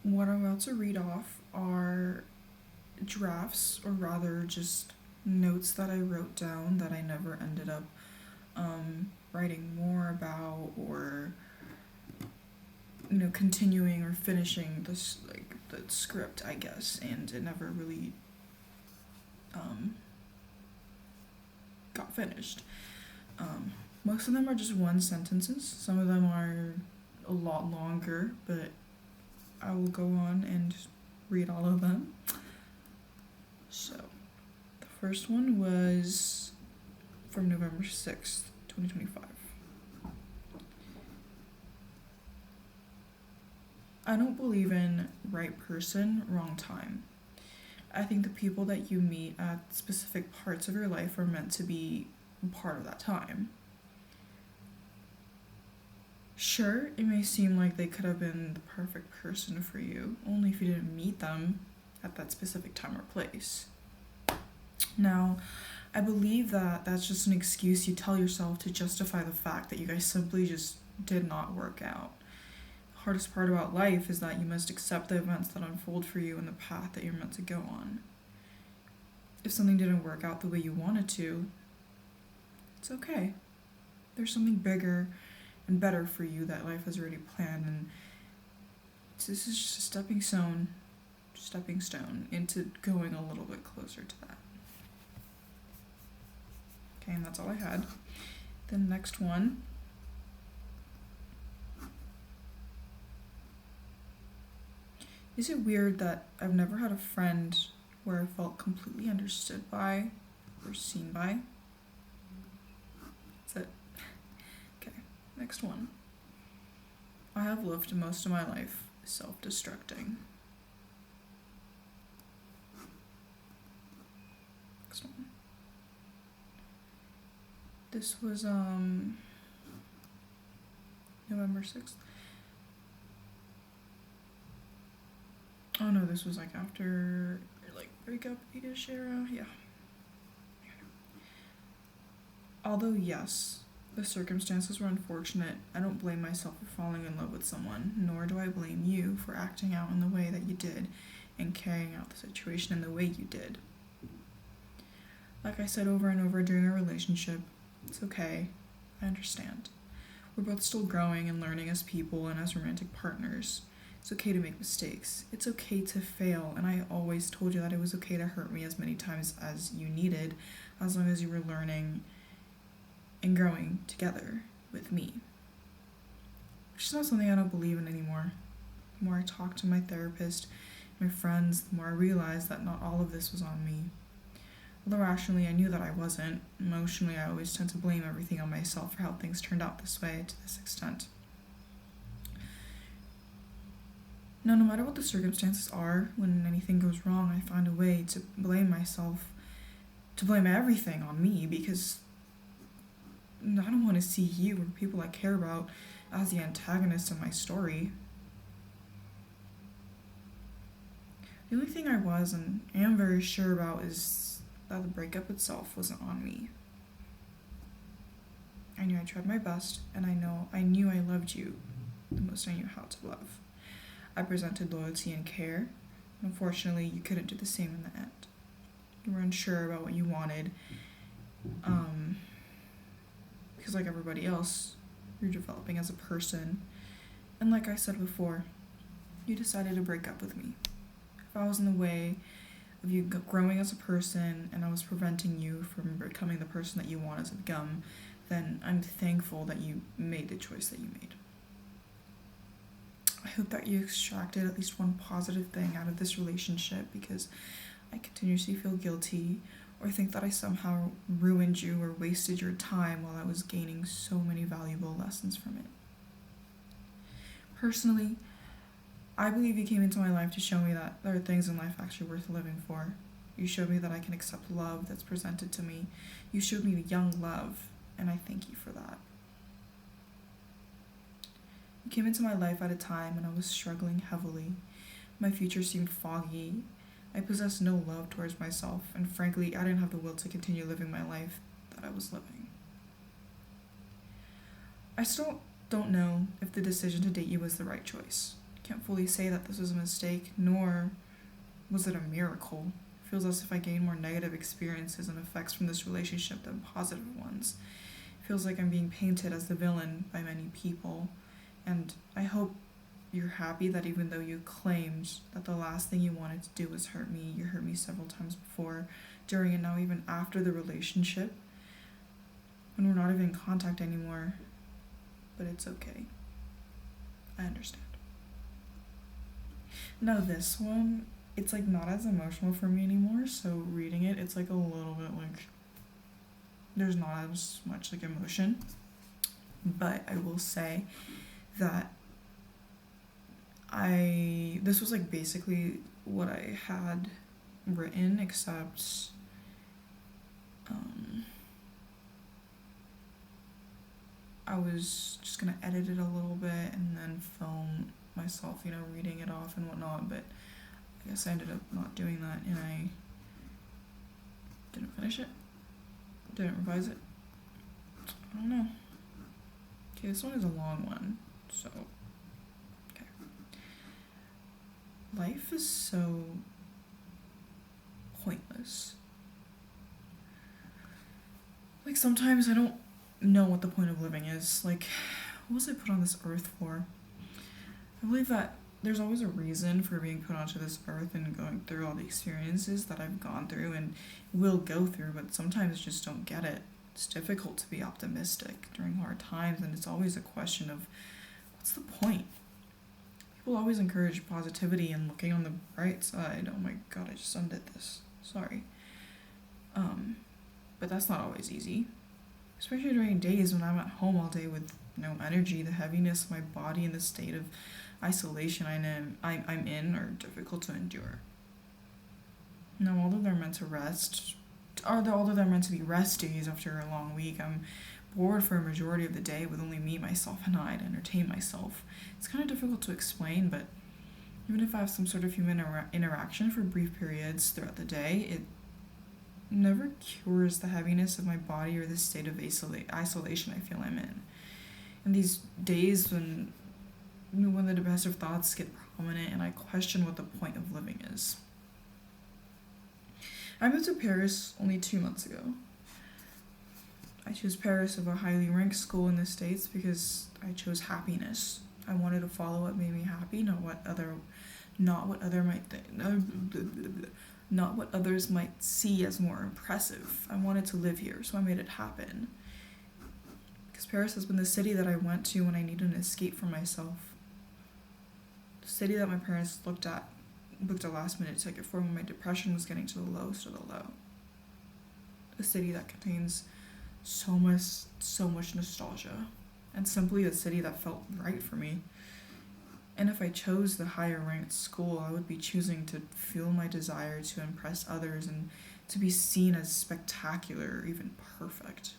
What I'm about to read off are drafts, or rather just notes that I wrote down that I never ended up writing more about, or continuing or finishing this, like, the script, I guess, and it never really got finished. Most of them are just one sentences. Some of them are a lot longer, but I will go on and read all of them. So, the first one was from November 6th, 2025. I don't believe in right person, wrong time. I think the people that you meet at specific parts of your life are meant to be part of that time. Sure, it may seem like they could have been the perfect person for you, only if you didn't meet them at that specific time or place. Now, I believe that that's just an excuse you tell yourself to justify the fact that you guys simply just did not work out. The hardest part about life is that you must accept the events that unfold for you and the path that you're meant to go on. If something didn't work out the way you wanted to, it's okay. There's something bigger and better for you that life has already planned, and this is just a stepping stone into going a little bit closer to that. Okay, and that's all I had. The next one. Is it weird that I've never had a friend where I felt completely understood by or seen by? That's it. Okay, next one. I have lived most of my life self-destructing. Next one. This was November 6th. Oh no, this was like after, like, breakup ish era. Yeah. Although yes, the circumstances were unfortunate, I don't blame myself for falling in love with someone, nor do I blame you for acting out in the way that you did and carrying out the situation in the way you did. Like I said over and over during our relationship, it's okay. I understand. We're both still growing and learning as people and as romantic partners. It's okay to make mistakes. It's okay to fail, and I always told you that it was okay to hurt me as many times as you needed, as long as you were learning and growing together with me. Which is not something I don't believe in anymore. The more I talk to my therapist, my friends, the more I realize that not all of this was on me. Although rationally I knew that I wasn't, emotionally I always tend to blame everything on myself for how things turned out this way to this extent. Now, no matter what the circumstances are, when anything goes wrong, I find a way to blame myself, to blame everything on me, because I don't want to see you or people I care about as the antagonist in my story. The only thing I was and am very sure about is that the breakup itself wasn't on me. I knew I tried my best, and I knew I loved you the most I knew how to love. I presented loyalty and care. Unfortunately, you couldn't do the same in the end. You were unsure about what you wanted, because like everybody else, you're developing as a person. And like I said before, you decided to break up with me. If I was in the way of you growing as a person and I was preventing you from becoming the person that you wanted to become, then I'm thankful that you made the choice that you made. I hope that you extracted at least one positive thing out of this relationship, because I continuously feel guilty or think that I somehow ruined you or wasted your time while I was gaining so many valuable lessons from it. Personally, I believe you came into my life to show me that there are things in life actually worth living for. You showed me that I can accept love that's presented to me. You showed me the young love, and I thank you for that. You came into my life at a time when I was struggling heavily. My future seemed foggy. I possessed no love towards myself, and frankly, I didn't have the will to continue living my life that I was living. I still don't know if the decision to date you was the right choice. Can't fully say that this was a mistake, nor was it a miracle. It feels as if I gained more negative experiences and effects from this relationship than positive ones. It feels like I'm being painted as the villain by many people, and I hope you're happy that even though you claimed that the last thing you wanted to do was hurt me, you hurt me several times before, during, and now even after the relationship, when we're not even in contact anymore. But it's okay. I understand. Now this one, it's like not as emotional for me anymore, so reading it, it's like a little bit like there's not as much like emotion. But I will say that this was like basically what I had written, except I was just gonna edit it a little bit and then film myself, reading it off and whatnot, but I guess I ended up not doing that, and I didn't finish it, didn't revise it. I don't know. Okay, this one is a long one, so okay. Life is so pointless. Like, sometimes I don't know what the point of living is. Like, what was I put on this earth for? I believe that there's always a reason for being put onto this earth and going through all the experiences that I've gone through and will go through, but sometimes just don't get it. It's difficult to be optimistic during hard times, and it's always a question of what's the point? People always encourage positivity and looking on the bright side. Oh my god, I just undid this. Sorry. But that's not always easy. Especially during days when I'm at home all day with no energy. The heaviness of my body and the state of isolation I'm in are difficult to endure. Now, although they're meant to be rest days after a long week, I'm bored for a majority of the day with only me, myself, and I to entertain myself. It's kind of difficult to explain, but even if I have some sort of human interaction for brief periods throughout the day, it never cures the heaviness of my body or the state of isolation I feel I'm in. And these days when the depressive thoughts get prominent and I question what the point of living is. I moved to Paris only 2 months ago. I chose Paris over a highly ranked school in the States because I chose happiness. I wanted to follow what made me happy, not what others might see as more impressive. I wanted to live here, so I made it happen. Because Paris has been the city that I went to when I needed an escape from myself. The city that my parents booked a last-minute ticket for when my depression was getting to the lowest of the low. A city that contains so much nostalgia, and simply a city that felt right for me. And if I chose the higher ranked school, I would be choosing to fuel my desire to impress others and to be seen as spectacular or even perfect.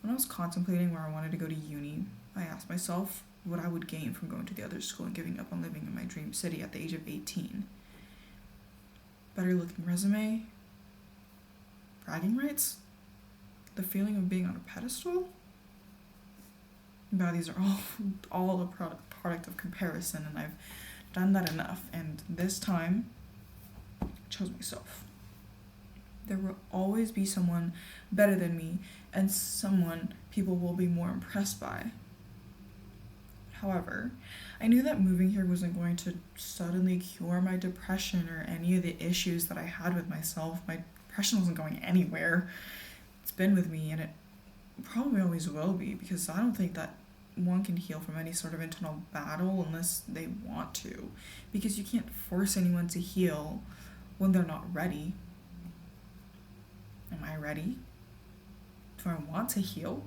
When I was contemplating where I wanted to go to uni, I asked myself what I would gain from going to the other school and giving up on living in my dream city at the age of 18. Better looking resume? Bragging rights? The feeling of being on a pedestal? Now these are all a product of comparison, and I've done that enough, and this time I chose myself. There will always be someone better than me and someone people will be more impressed by. However, I knew that moving here wasn't going to suddenly cure my depression or any of the issues that I had with myself. My depression wasn't going anywhere. It's been with me, and it probably always will be, because I don't think that one can heal from any sort of internal battle unless they want to, because you can't force anyone to heal when they're not ready. Am I ready? Do I want to heal?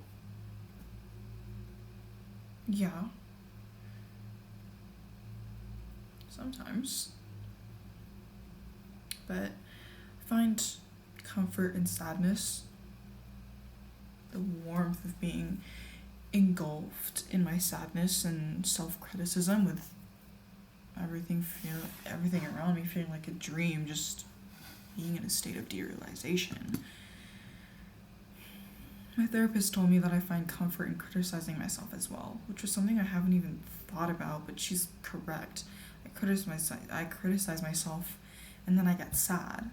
Yeah. Sometimes. But I find comfort in sadness, the warmth of being engulfed in my sadness and self-criticism, with everything around me feeling like a dream, just being in a state of derealization. My therapist told me that I find comfort in criticizing myself as well, which was something I haven't even thought about, but she's correct. I criticize myself and then I get sad.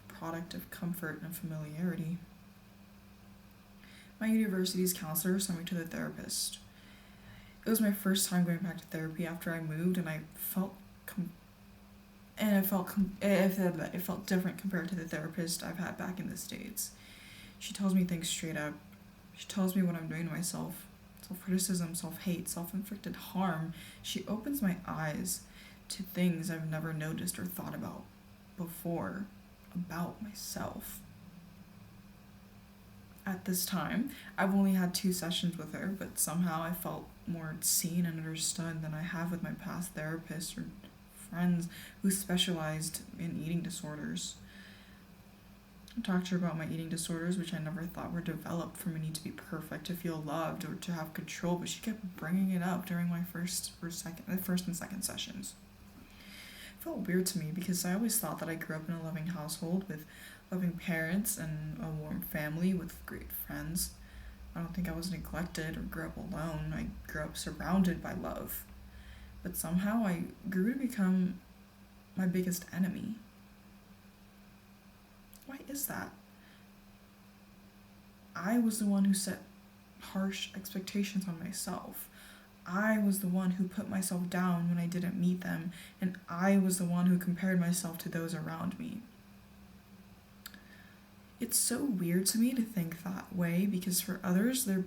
A product of comfort and familiarity. My university's counselor sent me to the therapist. It was my first time going back to therapy after I moved, and I felt it felt different compared to the therapist I've had back in the States. She tells me things straight up. She tells me what I'm doing to myself. Self-criticism, self-hate, self-inflicted harm. She opens my eyes to things I've never noticed or thought about before about myself. At this time, I've only had 2 sessions with her, but somehow I felt more seen and understood than I have with my past therapists or friends who specialized in eating disorders. I talked to her about my eating disorders, which I never thought were developed from a need to be perfect, to feel loved, or to have control, but she kept bringing it up during my first and second sessions. It felt weird to me because I always thought that I grew up in a loving household with loving parents and a warm family with great friends. I don't think I was neglected or grew up alone. I grew up surrounded by love. But somehow I grew to become my biggest enemy. Why is that? I was the one who set harsh expectations on myself. I was the one who put myself down when I didn't meet them, and I was the one who compared myself to those around me. It's so weird to me to think that way because for others, their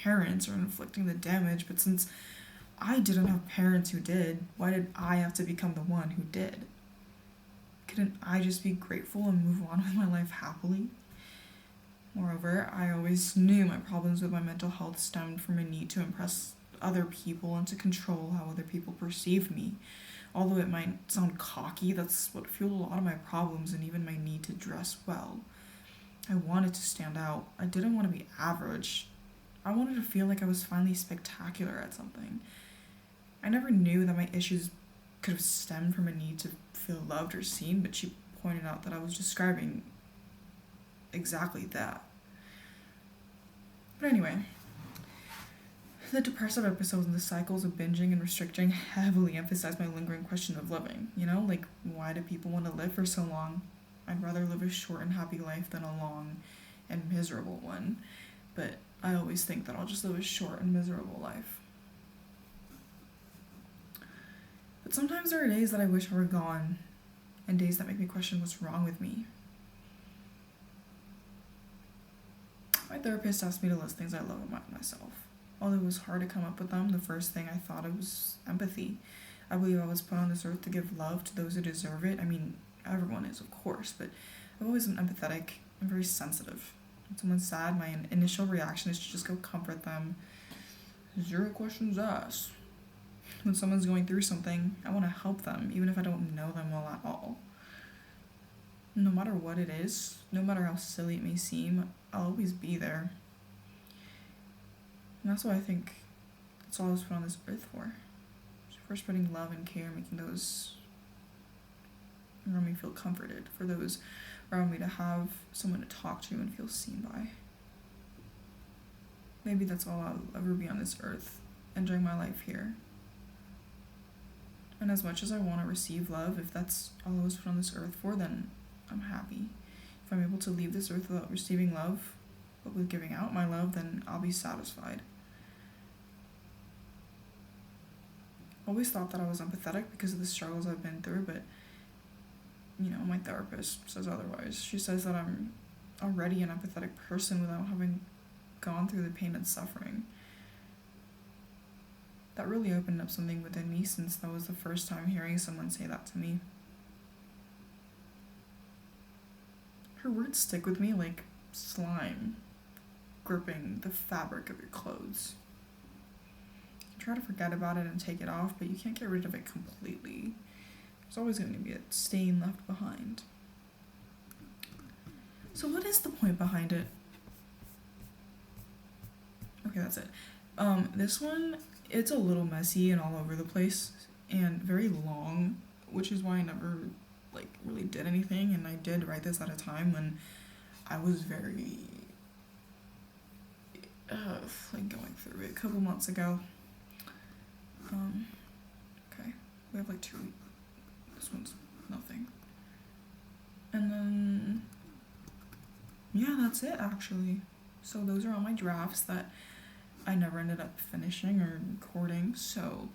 parents are inflicting the damage, but since I didn't have parents who did, why did I have to become the one who did? Couldn't I just be grateful and move on with my life happily? Moreover, I always knew my problems with my mental health stemmed from a need to impress other people and to control how other people perceive me. Although it might sound cocky, that's what fueled a lot of my problems and even my need to dress well. I wanted to stand out. I didn't want to be average. I wanted to feel like I was finally spectacular at something. I never knew that my issues could have stemmed from a need to feel loved or seen, but she pointed out that I was describing exactly that. But anyway, the depressive episodes and the cycles of binging and restricting heavily emphasize my lingering question of living. Like, why do people want to live for so long? I'd rather live a short and happy life than a long and miserable one. But I always think that I'll just live a short and miserable life. But sometimes there are days that I wish I were gone, and days that make me question what's wrong with me. My therapist asked me to list things I love about myself. Although it was hard to come up with them, the first thing I thought of was empathy. I believe I was put on this earth to give love to those who deserve it. I mean, everyone is, of course, but I've always been empathetic and very sensitive. When someone's sad, my initial reaction is to just go comfort them. 0 questions asked. When someone's going through something, I want to help them, even if I don't know them well at all. No matter what it is, no matter how silly it may seem, I'll always be there. And that's what I think that's all I was put on this earth for. For spreading love and care, making those around me feel comforted, for those around me to have someone to talk to and feel seen by. Maybe that's all I'll ever be on this earth, enjoying my life here. And as much as I want to receive love, if that's all I was put on this earth for, then I'm happy. If I'm able to leave this earth without receiving love, but with giving out my love, then I'll be satisfied. I always thought that I was empathetic because of the struggles I've been through, but my therapist says otherwise. She says that I'm already an empathetic person without having gone through the pain and suffering. That really opened up something within me, since that was the first time hearing someone say that to me. Her words stick with me like slime gripping the fabric of your clothes. You try to forget about it and take it off, but you can't get rid of it completely. There's always going to be a stain left behind. So what is the point behind it? Okay, that's it. This one, it's a little messy and all over the place and very long, which is why I never really did anything. And I did write this at a time when I was very like going through it a couple months ago. Okay, we have like 2 weeks. This one's nothing. And then, yeah, that's it actually. So those are all my drafts that I never ended up finishing or recording. So